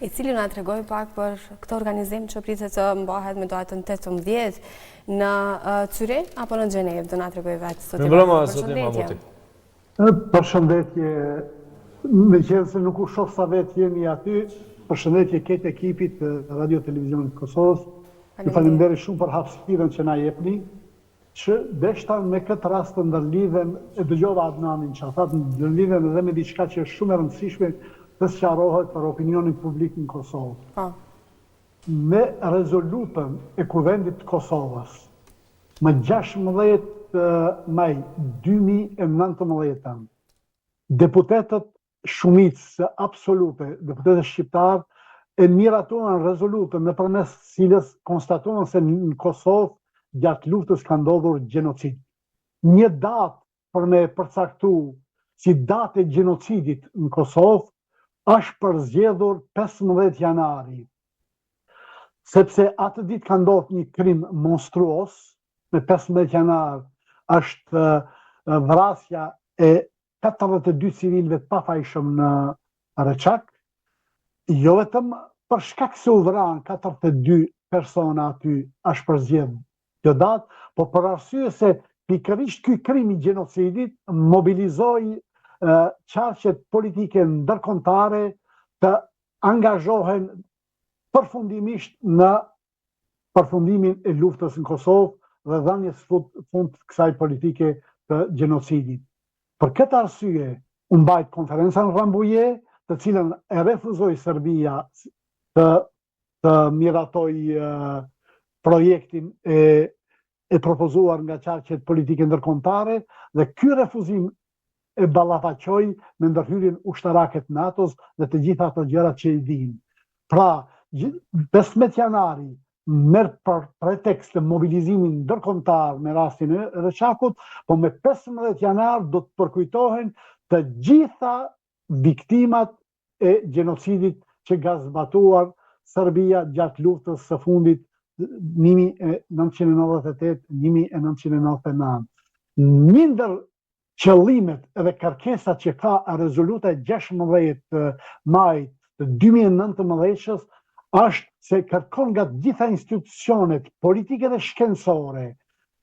i cili na tregoi pak për këtë organizim që pritet të mbahet me datën 18 në Zyrich apo në Gjenevë, do na tregoj vetë sot. Përshëndetje, me qenë se nuk u shoh sa vetë jemi aty, përshëndetje këtë ekipit Radio Televizionit Kosovës. Ju falenderoj shumë për hapësirën që na jepni, që deshta me këtë rast të ndërlidhem, e dëgjova Adnanin që thatë, ndërlidhem edhe me diçka që është shumë e rëndësishme të sqarohet për opinionin publik në Kosovë. Me rezolutën e Kuvendit të Kosovës, më 16 maj 2019, deputetët shumicë absolute, deputetët shqiptarë, e miratuan rezolutën nëpërmes cilës konstatuan se në Kosovë gjatë luftës ka ndodhur gjenocid. Një datë për me përcaktu si datë e gjenocidit në Kosovë është përzgjedhur 15 janari, sepse atë ditë ka ndodhur një krim monstruos, me 15 janar është vrasja e 42 civilëve të pafajshëm në Reçak, jo vetëm për shkak se u vranë 42 persona aty është përzgjedhur kjo datë, po për arsye se pikërisht ky krim i gjenocidit mobilizoi qarqet politike ndërkombëtare të angazhohen përfundimisht në përfundimin e luftës në Kosovë dhe dhënies fund kësaj politike të gjenocidit. Për këtë arsye, u mbajt konferenca në Rambuje, të cilën e refuzoi Serbia të miratoj projektin e propozuar nga qarqet politike ndërkombëtare, dhe ky refuzim e ballafaqoi me ndërhyrjen ushtarake të NATO-s dhe të gjitha ato gjërat që i dinë. Pra, 15 janari merr për pretekst të mobilizimin ndërkombëtar me rastin e Reçakut, po me 15 janar do të përkujtohen të gjitha viktimat e gjenocidit që ka zbatuar Serbia gjatë luftës së fundit 1998-1999. Një ndër qëllimet edhe kërkesat që ka rezoluta 16 majit të 2019 është se kërkon nga gjitha institucionet politike dhe shkencore,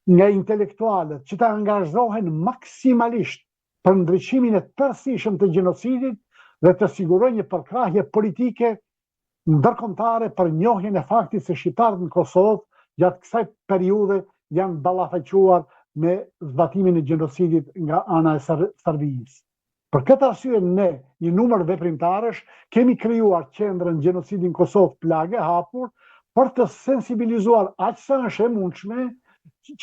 nga intelektualët që të angazhohen maksimalisht për ndriçimin e tërësishëm të gjenocidit dhe të sigurojnë një përkrahje politike ndërkombëtare për njohjen e faktit se shqiptarët në Kosovë gjatë kësaj periudhe janë ballafaquar me zbatimin e gjenocidit nga ana e Serbisë. Për këtë arsye ne, një numër veprimtarësh, kemi krijuar qendrën Gjenocidi në Kosovë plagë e hapur për të sensibilizuar aq sa është e mundshme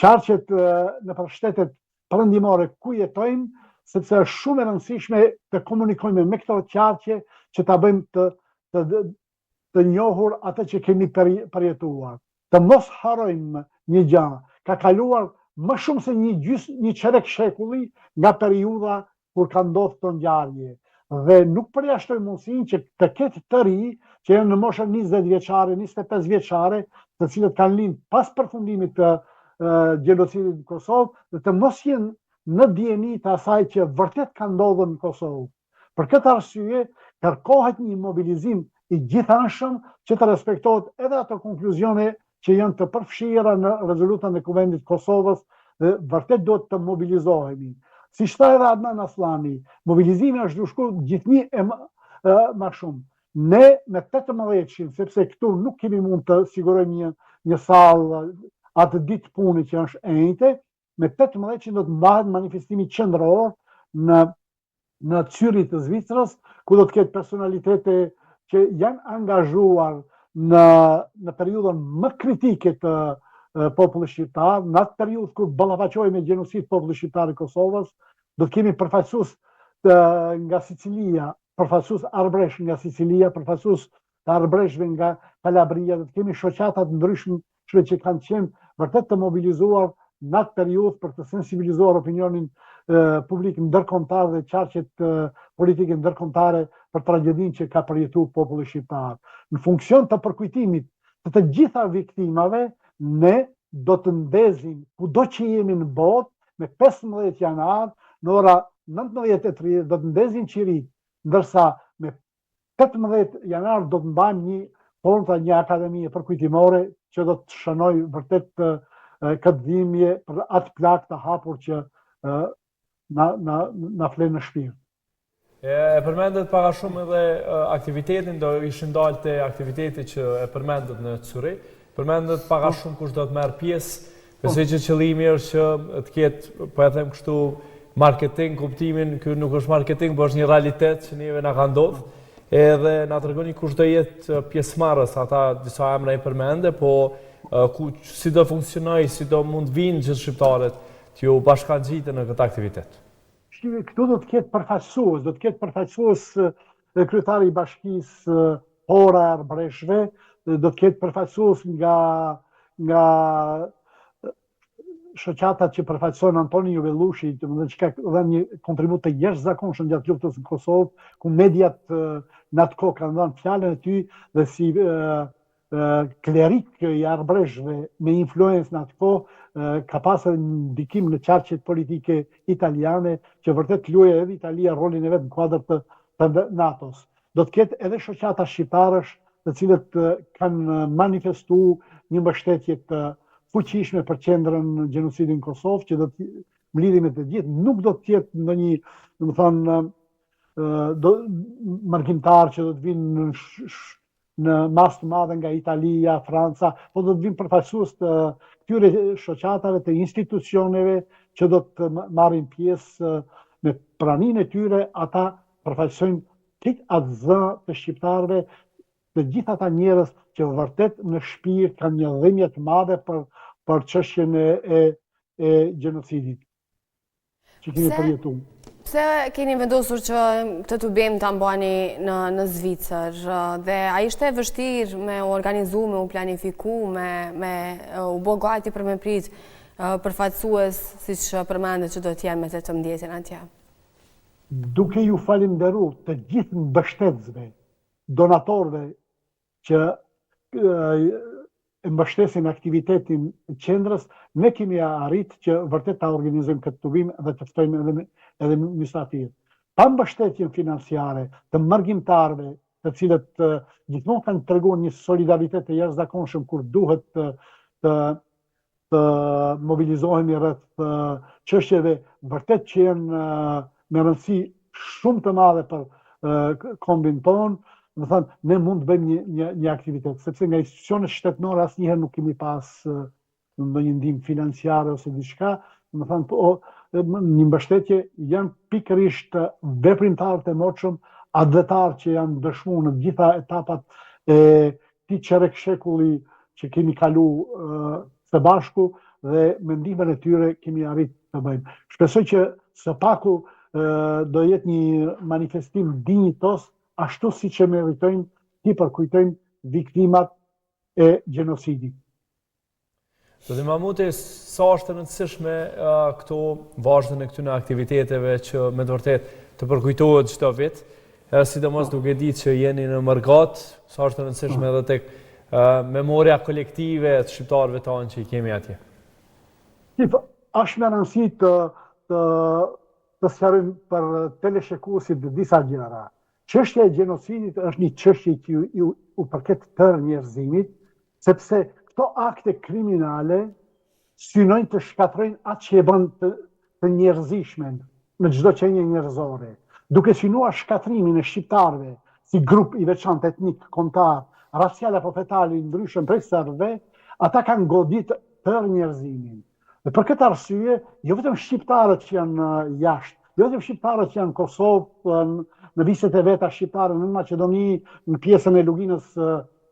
qarqet në shtetet perëndimore ku jetojmë, sepse është shumë e rëndësishme të komunikojmë me këto qarqe që ta bëjmë të njohur atë që kemi përjetuar. Të mos harrojmë një gjë, ka kaluar më shumë se një çerek shekulli nga periudha kur ka ndodhur këtë ngjarje. Dhe nuk përjashtoj mundësinë që të ketë të ri që janë në moshën 20 vjeçare, 25 vjeçare, të cilët kanë lindë pas përfundimit të gjenocidit në Kosovë, dhe të mos jenë në dijeni të asaj që vërtet ka ndodhur në Kosovë. Për këtë arsye, kërkohet një mobilizim i gjithanshëm që të respektohet edhe ato konkluzione që janë të përfshira në rezolutën e Kuvendit Kosovës dhe vërtet duhet të mobilizohemi. Si shta edhe Adnan Aslani, mobilizimi është dushku gjithnjë e më shumë. Ne me 18-shin, sepse këtu nuk kemi mund të sigurojmë një sallë atë ditë puni që është e njëjte, me 18-shin do të mbahet manifestimi qendror në Zyrich të Zvicrës, ku do të ketë personalitete që janë angazhuar në periudhën më kritike të popullit shqiptar, në atë periudhë kur ballafaqohej me gjenocid populli shqiptar i Kosovës, do të kemi përfaqësues nga Sicilia, përfaqësues arbresh nga Sicilia, përfaqësues të arbreshve nga Kalabria, do të kemi shoqata të ndryshme që kanë qenë vërtet të mobilizuar në atë periudhë për të sensibilizuar opinionin publik ndërkombëtar dhe qarqet politike ndërkombëtare për tragjedinë që ka përjetuar populli shqiptar. Në funksion të përkujtimit të gjitha viktimave, ne do të ndezim kudo që jemi në botë me 15 janar në ora 19:30 do të ndezim qirit, ndërsa me 18 janar do të mbajmë një formë një akademie përkujtimore që do të shënoj vërtet këtë dhimbje për atë plak të hapur që na flen në shpirt. E përmendet para shumë edhe aktivitetin, do ishin dalë të aktiviteti që e përmendet në Curi, përmendet para shumë kush do të merr pjesë, besoj që qëllimi është që të ketë, po e them kështu, marketing, kuptimin, ky nuk është marketing, por është një realitet që neve na ka ndodhur. Edhe na tregoni kush do jetë pjesëmarrës, ata disa emra i përmende, po si do funksionoj, si do mund vinë gjithë shqiptarët që ju bashkangjiten në këtë aktivitet. Këtu do të ketë përfaqësues kryetari i bashkisë Hora Arbreshve, do të ketë përfaqësues nga shoqatat që përfaqëson Antoni Juvellushi, që ka dhënë një kontribut të jashtëzakonshëm gjatë luftës në Kosovë, ku mediat në atë kohë kanë dhënë fjalën e tyre dhe si klerik i Arbreshve me influencë në atë kohë ka pasur ndikim në qarqet politike italiane që vërtet luajë edhe Italia rolin e vet në kuadër të NATO-s. Do të ketë edhe shoqata shqiptarësh të cilët kanë manifestuar një mbështetje të fuqishme për qendrën gjenocidin në Kosovë, që do të mlidhi me të gjithë, nuk do të jetë ndonjë, domethënë, margjintar që do të vinë në masë të madhe nga Italia, Franca, po do të vinë përfaqësues të këtyre shoqatave, të institucioneve që do të marrin pjesë me praninë e tyre, ata përfaqësojnë këtë atë zë të shqiptarëve, të gjithë ata njerëz që vërtet në shpirt kanë një dhimbje të madhe për çështjen e gjenocidit që kemi përjetuar. Pse keni vendosur që këtë të bëjmë ta mbani në Zvicër, dhe a ishte vështirë me u organizu, me u planifiku, me u bë gati për me prit përfaqësues, siç përmendet që do të jenë me 18 atje? Duke ju falenderuar të gjithë mbështetësve, donatorëve që mbështesin aktivitetin e qendrës, ne kemi arritë që vërtet ta organizojmë këtë tubim dhe të ftojmë edhe mysafirë. Pa mbështetjen financiare të margjintarëve, të cilët gjithmonë kanë treguar një solidaritet të jashtëzakonshëm kur duhet të mobilizohemi rreth çështjeve vërtet që janë me rëndësi shumë të madhe për kombin tonë, më thënë, ne mund të bëjmë një aktivitet, sepse nga institucionet shtetënore asnjëherë nuk kemi pas ndonjë ndihmë financiare ose diçka, më thënë, një mbështetje janë pikërisht veprimtarët e moshëm, advetar që janë dëshmuar në gjitha etapat e këtij çerrekshkulli që kemi kalu së bashku dhe me ndihmën e tyre kemi arritë të bëjmë. Shpresoj që së paku do jetë një manifestim dinjitos, ashtu si që meritojnë ti përkujtojnë viktimat e gjenocidit. Zoti Mahmuti, sa është e rëndësishme këto vazhdën e këtyre aktiviteteve që me të vërtetë të përkujtohet çdo vit, sidomos duke ditë që jeni në Mërgat, sa është e rëndësishme edhe tek memoria kolektive të shqiptarëve tanë që i kemi atje. Është me rëndësi të sqarojmë për teleshikuesit disa gjëra. Çështja e gjenocidit është një çështje që u përket tërë njerëzimit, sepse këto akte kriminale synojnë të shkatrojnë atë që e bën të njerëzishmen në çdo qenie njerëzore. Duke synuar shkatrimin e shqiptarëve si grup i veçantë etnik, kombëtar, racial apo fetal i ndryshëm prej serbëve, ata kanë godit tërë njerëzimin. Dhe për këtë arsye, jo vetëm shqiptarët që janë jashtë, jo vetëm shqiptarët që janë në Kosovë, në viset e veta shqiptare, në Maqedoni, në pjesën e Luginës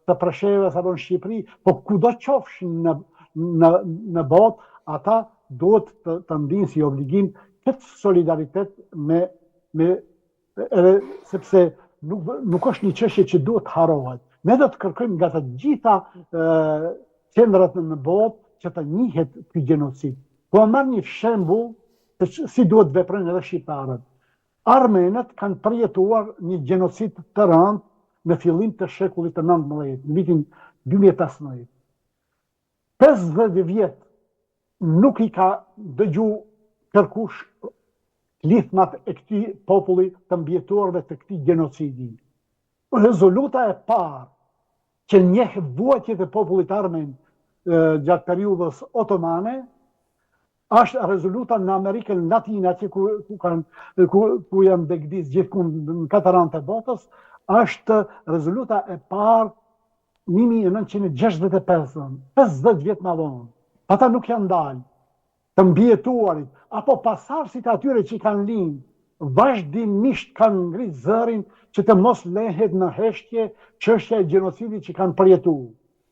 të Preshevës apo në Shqipëri, po kudo qofshin në botë, ata duhet të ndinë si obligim këtë solidaritet sepse nuk është një çështje që duhet harohet. Ne do të kërkojmë nga të gjitha qendrat në botë që të njihet ky gjenocid. Po marr një shembull si duhet veprojnë edhe shqiptarët. Armenët kanë përjetuar një gjenocid të rëndë në fillim të shekullit të 19, në vitin 2015. 50 vjet nuk i ka dëgju kërkush lidhmat e këtij populli të mbjetuarve të këtij gjenocidi. rezoluta e parë që njeh vuajtjet e popullit armen gjatë periudhës otomane, është rezoluta në Amerikën Latine, atje ku janë begdis gjithkund në 4 anë të botës, është rezoluta e parë 1965, 50 vjetë më vonë. Ata nuk janë dalë të mbjetuarit, apo pasarësit atyre që kanë linë, vazhdimisht kanë ngritë zërin që të mos lehet në heshtje çështja e gjenocidit që kanë përjetu.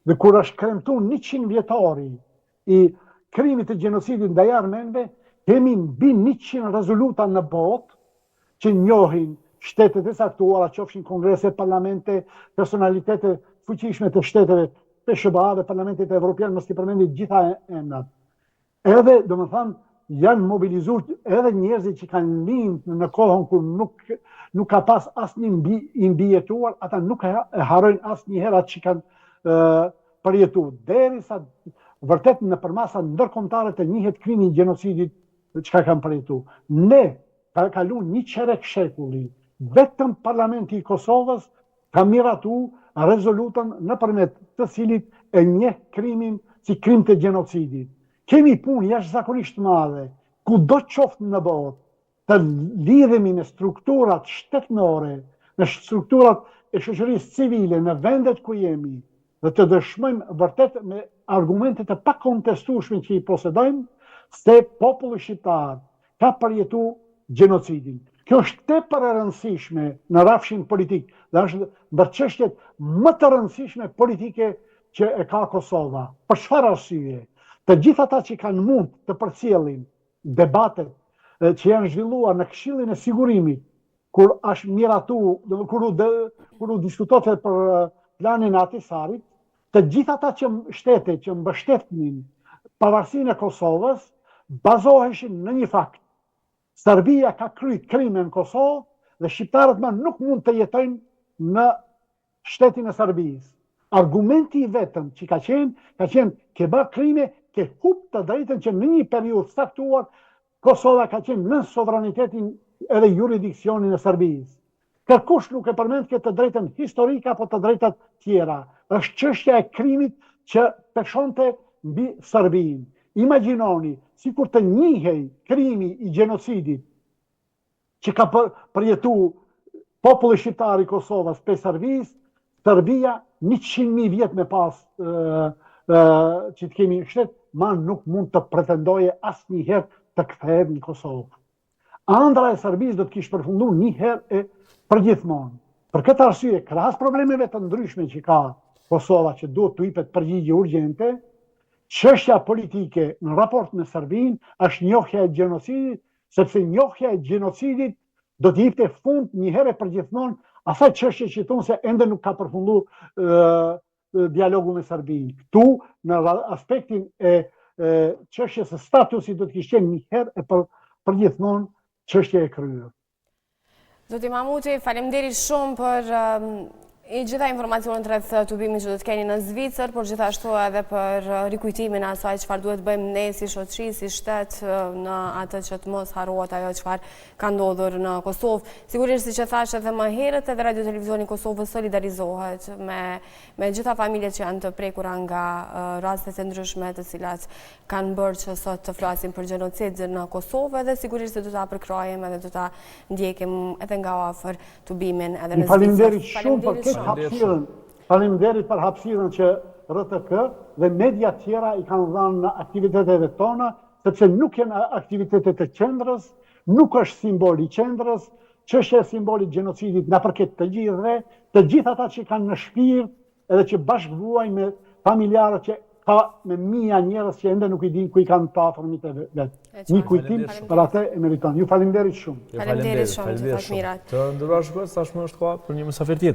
Dhe kur është kremtu 100 vjetori i krimit të gjenocidit ndaj armenëve, kemi mbi 100 rezoluta në botë që njohin shtetet e saktuara, qofshin kongrese, parlamente, personalitete fuqishme të shteteve PSHBA dhe parlamentit evropian, mos t'i përmendit gjitha emrat. Edhe, do më thamë, janë mobilizuar edhe njerëzit që kanë lind në kohën kur nuk ka pas asnjë i mbijetuar, ata nuk e harrojnë asnjëherë atë që kanë përjetuar. Derisa vërtet në përmasa ndërkombëtare të njihet krimi i gjenocidit çka kanë përjetuar. Ne ka kaluar 1 qerek shekulli, vetëm parlamenti i Kosovës ka miratu rezolutën nëpërmjet të cilit e njeh krimin si krim të gjenocidit. Kemi punë jashtëzakonisht madhe, kudo qoftë në botë, të lidhemi në strukturat shtetnore, në strukturat e shoqërisë civile, në vendet ku jemi, dhe të dëshmojmë vërtet me argumentet e pakontestueshme që i posedojmë, se populli shqiptar ka përjetuar gjenocidin. Kjo është tepër e rëndësishme në rrafshin politik, dhe është ndër çështjet më të rëndësishme politike që e ka Kosova. Për çfarë arsye? Të gjithë ata që kanë mund të përcjellin debatet që janë zhvilluar në Këshillin e Sigurimit, kur është miratu, kur u diskutohet për planin e Ahtisarit, të gjithë ata shtete që mbështetnin pavarësinë e Kosovës, bazoheshin në një fakt. Serbia ka kryer krime në Kosovë dhe shqiptarët më nuk mund të jetojnë në shtetin e Serbisë. Argumenti i vetëm që ka qenë ke bërë krime, ke hup të drejtën që në një periudhë saktuar Kosova ka qenë në sovranitetin edhe jurisdiksionin e Serbisë. Kërkush nuk e përmend këtë drejtën historike apo të drejtat tjera. Është çështja e krimit që peshonte mbi Serbinë. Imagjinoni, sikur të njihej krimi i gjenocidit që ka përjetuar populli shqiptar i Kosovës pe Serbisë, Serbia 100.000 vjet me pas që të kemi shtet, ma nuk mund të pretendoje asnjëherë të kthehet në Kosovë. Andra e Serbisë do të kishte përfunduar një herë e përgjithmonë. Për këtë arsye, krahas problemeve të ndryshme që ka Kosova, që duhet të jepet përgjigje urgjente, çështja politike në raport me Serbinë është njohja e gjenocidit, sepse njohja e gjenocidit do të jepte fund një herë e përgjithmonë asaj çështje që thonë se ende nuk ka përfunduar dialogu me Serbinë. Këtu, në aspektin e çështjes së statusit, do të kishte një herë e përgjithmonë çështje e kryer. Zoti Mamuti, faleminderit shumë për i gjitha informacionet rreth tubimit që do të keni në Zvicër, por gjithashtu edhe për rikujtimin e asaj çfarë duhet bëjmë ne si shoqëri, si shtet në atë që të mos harrohet ajo çfarë ka ndodhur në Kosovë. Sigurisht, siç e thash edhe më herët, edhe Radio Televizioni i Kosovës solidarizohet me gjitha familjet që janë të prekura nga rastet e ndryshme të cilat kanë bërë që sot të flasim për gjenocid në Kosovë, dhe sigurisht do ta përkrojmë edhe do ta ndjekim edhe nga afër tubimin edhe në Zvicër. Faleminderit për hapësirën që RTK dhe media tjera i kanë dhënë në aktiviteteve tona, sepse nuk janë aktivitete të qendrës, nuk është simbol i qendrës, çështja e simbolit gjenocidit na përket të gjithëve, të gjithë ata që kanë në shpirt edhe që bashkëvuajnë me familjarët që ka me mia njerëz që ende nuk i din ku i kanë ta afërmit e vet. Një kujtim për atë e meriton. Ju faleminderit shumë. Faleminderit shumë, të mirat. Të nderuar shikues, tashmë është koha për një mysafir tjetër.